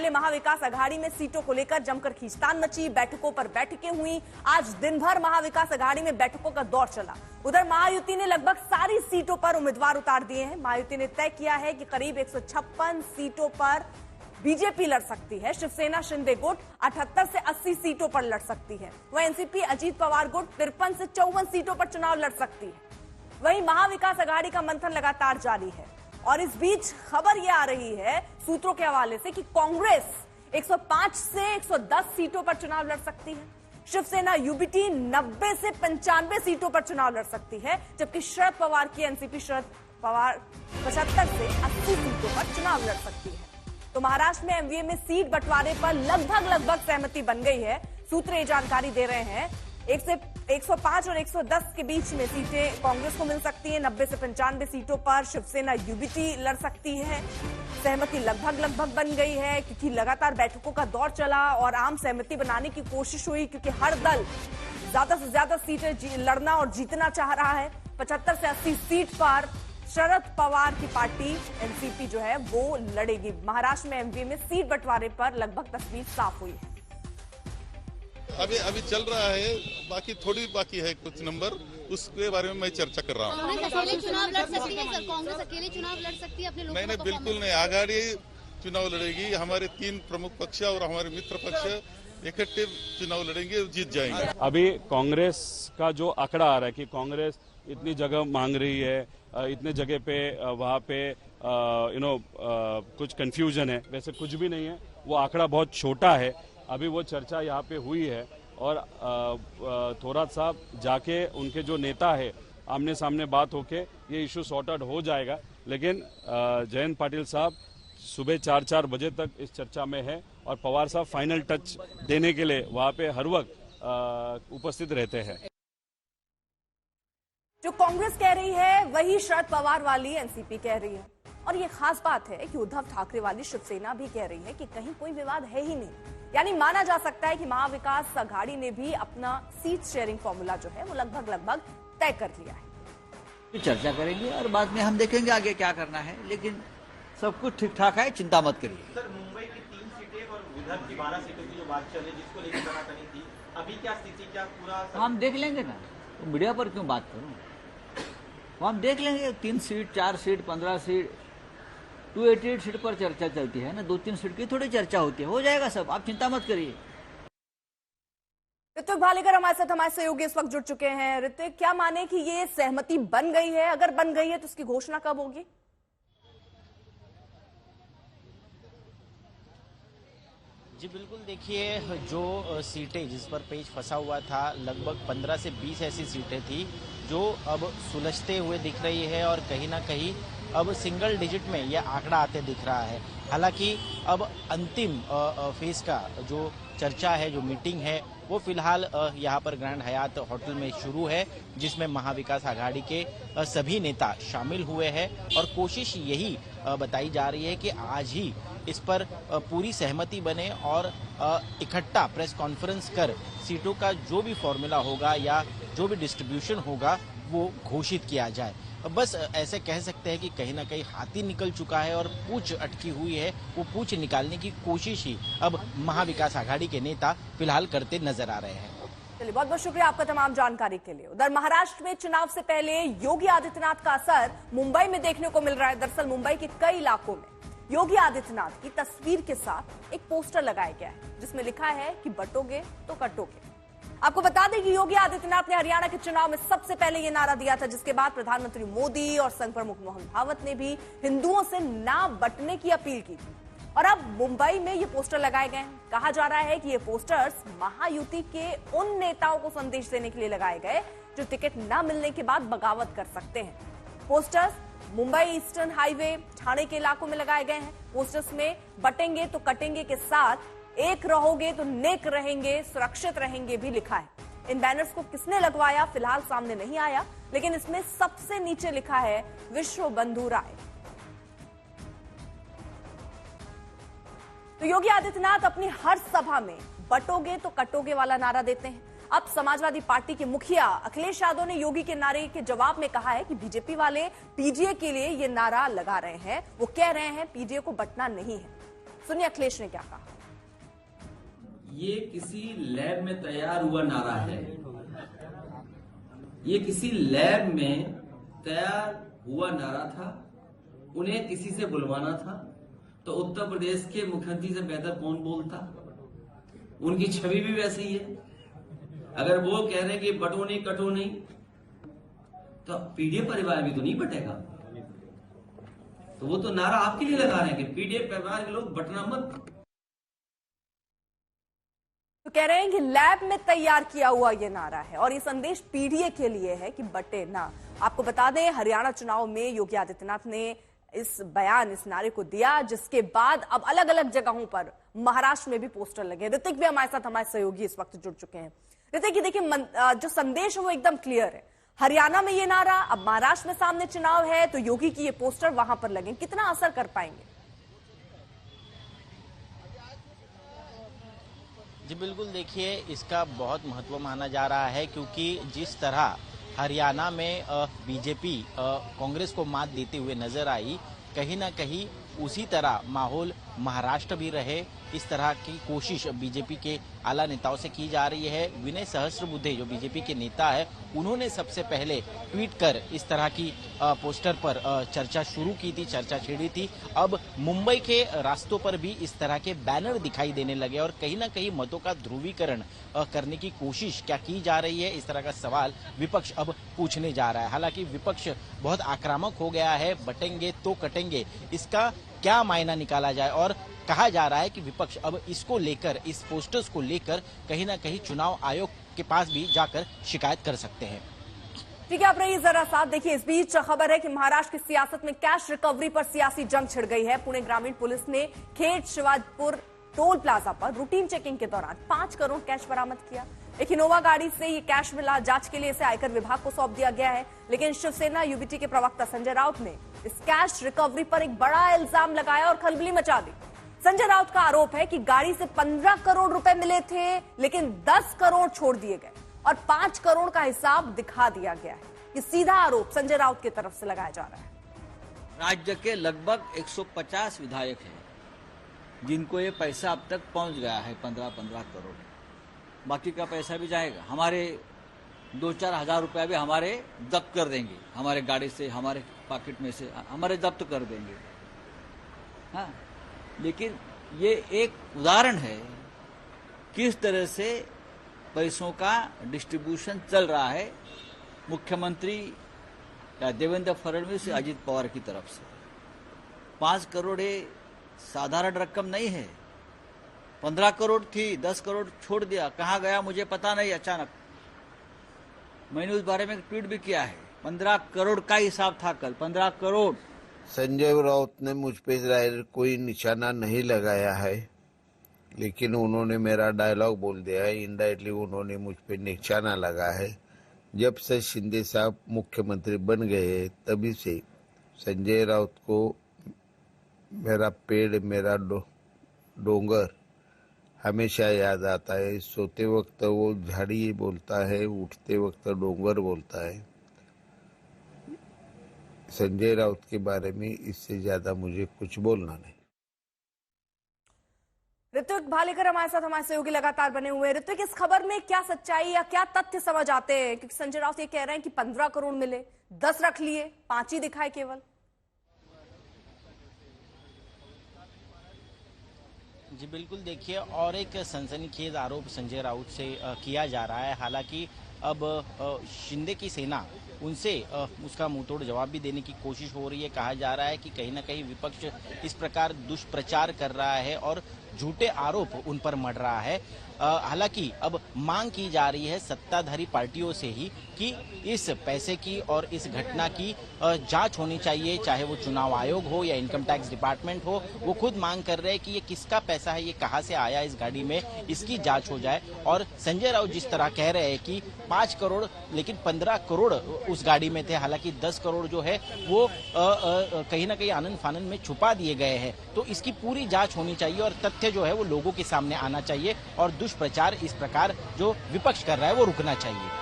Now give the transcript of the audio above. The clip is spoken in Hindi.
पहले महाविकास अघाड़ी में सीटों को लेकर जमकर खींचतान मची, बैठकों पर बैठकें हुई। आज दिन भर महाविकास अघाड़ी में बैठकों का दौर चला। उधर महायुति ने लगभग सारी सीटों पर उम्मीदवार उतार दिए हैं। महायुति ने तय किया है कि करीब 156 सीटों पर बीजेपी लड़ सकती है। शिवसेना शिंदे गुट 78 से 80 सीटों पर लड़ सकती है। वहीं एनसीपी अजीत पवार गुट 53 से 54 सीटों पर चुनाव लड़ सकती है। वहीं महाविकास अघाड़ी का मंथन लगातार जारी है और इस बीच खबर यह आ रही है सूत्रों के हवाले से कि कांग्रेस 105 से 110 सीटों पर चुनाव लड़ सकती है। शिवसेना यूबीटी 90 से 95 सीटों पर चुनाव लड़ सकती है, जबकि शरद पवार की एनसीपी शरद पवार 75 से 80 सीटों पर चुनाव लड़ सकती है। तो महाराष्ट्र में एमवीए में सीट बंटवारे पर लगभग सहमति बन गई है। सूत्र ये जानकारी दे रहे हैं 105 और 110 के बीच में सीटें कांग्रेस को मिल सकती हैं। 90 से 95 सीटों पर शिवसेना यूबीटी लड़ सकती है। सहमति लगभग बन गई है क्योंकि लगातार बैठकों का दौर चला और आम सहमति बनाने की कोशिश हुई, क्योंकि हर दल ज्यादा से ज्यादा सीटें लड़ना और जीतना चाह रहा है। 75 से 80 सीट पर शरद पवार की पार्टी एनसीपी जो है वो लड़ेगी। महाराष्ट्र में एमवीए में सीट बंटवारे पर लगभग तस्वीर साफ हुई है। अभी चल रहा है, बाकी है कुछ नंबर, उसके बारे में मैं चर्चा कर रहा हूँ। कांग्रेस अकेले चुनाव लड़ सकती है सर? कांग्रेस अकेले चुनाव लड़ सकती है अपने लोगों नहीं, बिल्कुल नहीं। आघाड़ी चुनाव लड़ेगी। हमारे 3 प्रमुख पक्ष और हमारे मित्र पक्ष इकट्ठे चुनाव लड़ेंगे, जीत जाएंगे। अभी कांग्रेस का जो आंकड़ा आ रहा है कि कांग्रेस इतनी जगह मांग रही है, इतने जगह पे वहाँ पे कुछ कंफ्यूजन है, वैसे कुछ भी नहीं है। वो आंकड़ा बहुत छोटा है। अभी वो चर्चा यहाँ पे हुई है और थोरात साहब जाके उनके जो नेता है आमने सामने बात होके ये इशू सॉर्ट आउट हो जाएगा। लेकिन जयंत पाटिल साहब सुबह 4 बजे तक इस चर्चा में है और पवार साहब फाइनल टच देने के लिए वहाँ पे हर वक्त उपस्थित रहते हैं। जो कांग्रेस कह रही है वही शरद पवार वाली एनसीपी कह रही है। और ये खास बात है कि उद्धव ठाकरे वाली शिवसेना भी कह रही है कि कहीं कोई विवाद है ही नहीं। यानी माना जा सकता है कि महाविकास अघाड़ी ने भी अपना सीट शेयरिंग फॉर्मूला जो है वो लगभग तय कर लिया है। चर्चा करेंगे और बाद में हम देखेंगे आगे क्या करना है, लेकिन सब कुछ ठीक ठाक है, चिंता मत करिए। सर, मुंबई की 3 सीटें और विदर्भ की 12 सीटों की जो बात चल रही जिसको लेकर तनातनी थी, अभी क्या स्थिति, क्या पूरा हम देख लेंगे ना, तो मीडिया पर क्यों बात करूं? वो हम देख लेंगे। 3 सीट, 4 सीट, 15 सीट, 288 सीट पर चर्चा चलती है ना, 2-3 सीट की थोड़ी चर्चा होती है, हो जाएगा सब, आप चिंता मत करिए। ऋत्विक भालेकर हमारे साथ हमारे सहयोगी इस वक्त जुड़ चुके हैं। ऋत्विक, क्या माने कि ये सहमति बन गई है? अगर बन गई है तो उसकी घोषणा कब होगी? जी बिल्कुल, देखिए जो सीटें जिस पर पेच फंसा हुआ था, लगभग 15 से 20 ऐसी सीटें थी जो अब सुलझते हुए दिख रही है और कहीं ना कहीं अब सिंगल डिजिट में यह आंकड़ा आते दिख रहा है। हालांकि अब अंतिम फेज का जो चर्चा है, जो मीटिंग है, वो फिलहाल यहाँ पर ग्रैंड हयात होटल में शुरू है, जिसमें महाविकास अघाड़ी के सभी नेता शामिल हुए हैं और कोशिश यही बताई जा रही है कि आज ही इस पर पूरी सहमति बने और इकट्ठा प्रेस कॉन्फ्रेंस कर सीटों का जो भी फॉर्मूला होगा या जो भी डिस्ट्रीब्यूशन होगा वो घोषित किया जाए। बस ऐसे कह सकते हैं कि कहीं ना कहीं हाथी निकल चुका है और पूंछ अटकी हुई है। वो पूंछ निकालने की कोशिश ही अब महाविकास अघाड़ी के नेता फिलहाल करते नजर आ रहे हैं। चलिए, बहुत बहुत शुक्रिया आपका तमाम जानकारी के लिए। उधर महाराष्ट्र में चुनाव से पहले योगी आदित्यनाथ का असर मुंबई में देखने को मिल रहा है। दरअसल मुंबई के कई इलाकों में योगी आदित्यनाथ की तस्वीर के साथ एक पोस्टर लगाया गया है जिसमें लिखा है कि बटोगे तो कटोगे। आपको बता दें कि योगी आदित्यनाथ ने हरियाणा के चुनाव में सबसे पहले यह नारा दिया था, जिसके बाद प्रधानमंत्री मोदी और संघ प्रमुख मोहन भागवत ने भी हिंदुओं से ना बंटने की अपील की थी। और अब मुंबई में ये पोस्टर लगाए गए हैं। कहा जा रहा है कि ये पोस्टर्स महायुति के उन नेताओं को संदेश देने के लिए लगाए गए जो टिकट न मिलने के बाद बगावत कर सकते हैं। Posters Mumbai eastern highway, Thane के इलाकों में लगाए गए हैं। पोस्टर्स में बटेंगे तो कटेंगे के साथ एक रहोगे तो नेक रहेंगे, सुरक्षित रहेंगे भी लिखा है। इन बैनर्स को किसने लगवाया फिलहाल सामने नहीं आया, लेकिन इसमें सबसे नीचे लिखा है विश्व बंधु राय। तो योगी आदित्यनाथ अपनी हर सभा में बटोगे तो कटोगे वाला नारा देते हैं। अब समाजवादी पार्टी के मुखिया अखिलेश यादव ने योगी के नारे के जवाब में कहा है कि बीजेपी वाले पीजीए के लिए ये नारा लगा रहे हैं। वो कह रहे हैं पीजीए को बंटना नहीं है। सुनिए अखिलेश ने क्या कहा। ये किसी लैब में तैयार हुआ नारा है, ये किसी लैब में तैयार हुआ नारा था। उन्हें किसी से बुलवाना था तो उत्तर प्रदेश के मुख्यमंत्री से बेहतर कौन बोलता। उनकी छवि भी वैसी ही है। अगर वो कह रहे हैं कि बटो नहीं कटो नहीं, तो पीडीएफ परिवार भी तो नहीं बटेगा। तो वो तो नारा आपके लिए लगा रहे हैं कि पीडीएफ परिवार के लोग बटना मत। तो कह रहे हैं कि लैब में तैयार किया हुआ ये नारा है और ये संदेश पीडीए के लिए है कि बटे ना। आपको बता दें, हरियाणा चुनाव में योगी आदित्यनाथ ने इस नारे को दिया, जिसके बाद अब अलग अलग जगहों पर महाराष्ट्र में भी पोस्टर लगे। ऋतिक भी हमारे साथ, हमारे सहयोगी इस वक्त जुड़ चुके हैं। ऋतिक, देखिए जो संदेश है वो एकदम क्लियर है। हरियाणा में ये नारा, अब महाराष्ट्र में सामने चुनाव है तो योगी की ये पोस्टर वहां पर लगे, कितना असर कर पाएंगे? जी बिल्कुल, देखिए इसका बहुत महत्व माना जा रहा है, क्योंकि जिस तरह हरियाणा में बीजेपी कांग्रेस को मात देते हुए नजर आई, कहीं ना कहीं उसी तरह माहौल महाराष्ट्र भी रहे, इस तरह की कोशिश बीजेपी के आला नेताओं से की जा रही है। विनय सहस्त्रबुद्धे जो बीजेपी के नेता है, उन्होंने सबसे पहले ट्वीट कर इस तरह की पोस्टर पर चर्चा शुरू की थी, चर्चा छेड़ी थी। अब मुंबई के रास्तों पर भी इस तरह के बैनर दिखाई देने लगे और कहीं ना कहीं मतों का ध्रुवीकरण करने की कोशिश क्या की जा रही है, इस तरह का सवाल विपक्ष अब पूछने जा रहा है। हालांकि विपक्ष बहुत आक्रामक हो गया है, बटेंगे तो कटेंगे, इसका क्या मायना निकाला जाए। और कहा जा रहा है कि विपक्ष अब इसको लेकर, इस पोस्टर्स को लेकर कहीं ना कहीं चुनाव आयोग के पास भी जाकर शिकायत कर सकते हैं। ठीक है, आप रहिए जरा साथ। देखिए, इस बीच खबर है कि महाराष्ट्र की सियासत में कैश रिकवरी पर सियासी जंग छिड़ गई है। पुणे ग्रामीण पुलिस ने खेड शिवाजपुर टोल प्लाजा पर रूटीन चेकिंग के दौरान 5 करोड़ कैश बरामद किया। एक इनोवा गाड़ी से ये कैश मिला। जांच के लिए इसे आयकर विभाग को सौंप दिया गया है, लेकिन शिवसेना यूबीटी के प्रवक्ता संजय राउत ने इस कैश रिकवरी पर एक बड़ा इल्जाम लगाया और खलबली मचा दी। संजय राउत का आरोप है कि गाड़ी से 15 करोड़ रुपए मिले थे, लेकिन 10 करोड़ छोड़ दिए गए और 5 करोड़ का हिसाब दिखा दिया गया है। ये सीधा आरोप संजय राउत की तरफ से लगाया जा रहा है। राज्य के लगभग 150 विधायक हैं जिनको ये पैसा अब तक पहुंच गया है, 15-15 करोड़। बाकी का पैसा भी जाएगा। हमारे 2-4 हजार रुपया भी हमारे जब्त कर देंगे, हमारे गाड़ी से, हमारे पॉकेट में से हमारे जब्त कर देंगे। हाँ, लेकिन ये एक उदाहरण है किस तरह से पैसों का डिस्ट्रीब्यूशन चल रहा है मुख्यमंत्री या देवेंद्र फडणवीस या अजित पवार की तरफ से। 5 करोड़ ये साधारण रकम नहीं है। 15 करोड़ थी, 10 करोड़ छोड़ दिया, कहाँ गया मुझे पता नहीं। अचानक मैंने उस बारे में ट्वीट भी किया है। 15 करोड़ का हिसाब था कल, 15 करोड़। संजय राउत ने मुझ पे कोई निशाना नहीं लगाया है, लेकिन उन्होंने मेरा डायलॉग बोल दिया है। इनडायरेक्टली उन्होंने मुझ पे निशाना लगा है। जब से शिंदे साहब मुख्यमंत्री बन गए तभी से संजय राउत को मेरा पेड़, मेरा डोंगर हमेशा याद आता है। सोते वक्त वो झाड़ी बोलता है, उठते वक्त डोंगर बोलता है। संजय राउत के बारे में इससे ज्यादा मुझे कुछ बोलना नहीं। ऋत्विक भालेकर हमारे साथ, हमारे सहयोगी लगातार बने हुए हैं। ऋत्विक, इस खबर में क्या सच्चाई या क्या तथ्य समझ आते हैं? क्योंकि संजय राउत ये कह रहे हैं कि 15 करोड़ मिले, 10 रख लिए, 5 ही दिखाए केवल। जी बिल्कुल, देखिए, और एक सनसनीखेज आरोप संजय राउत से किया जा रहा है। हालांकि अब शिंदे की सेना उनसे उसका मुंहतोड़ जवाब भी देने की कोशिश हो रही है। कहा जा रहा है कि कहीं ना कहीं विपक्ष इस प्रकार दुष्प्रचार कर रहा है और झूठे आरोप उन पर मढ़ रहा है। हालांकि अब मांग की जा रही है सत्ताधारी पार्टियों से ही कि इस पैसे की और इस घटना की जांच होनी चाहिए, चाहे वो चुनाव आयोग हो या इनकम टैक्स डिपार्टमेंट हो। वो खुद मांग कर रहे हैं कि ये किसका पैसा है, ये कहां से आया इस गाड़ी में, इसकी जांच हो जाए। और संजय राउत जिस तरह कह रहे हैं कि 5 करोड़ लेकिन 15 करोड़ उस गाड़ी में थे, हालांकि 10 करोड़ जो है वो कहीं ना कहीं आनन फानन में छुपा दिए गए हैं। तो इसकी पूरी जांच होनी चाहिए और तथ्य जो है वो लोगों के सामने आना चाहिए और दुष्प्रचार इस प्रकार जो विपक्ष कर रहा है वो रुकना चाहिए।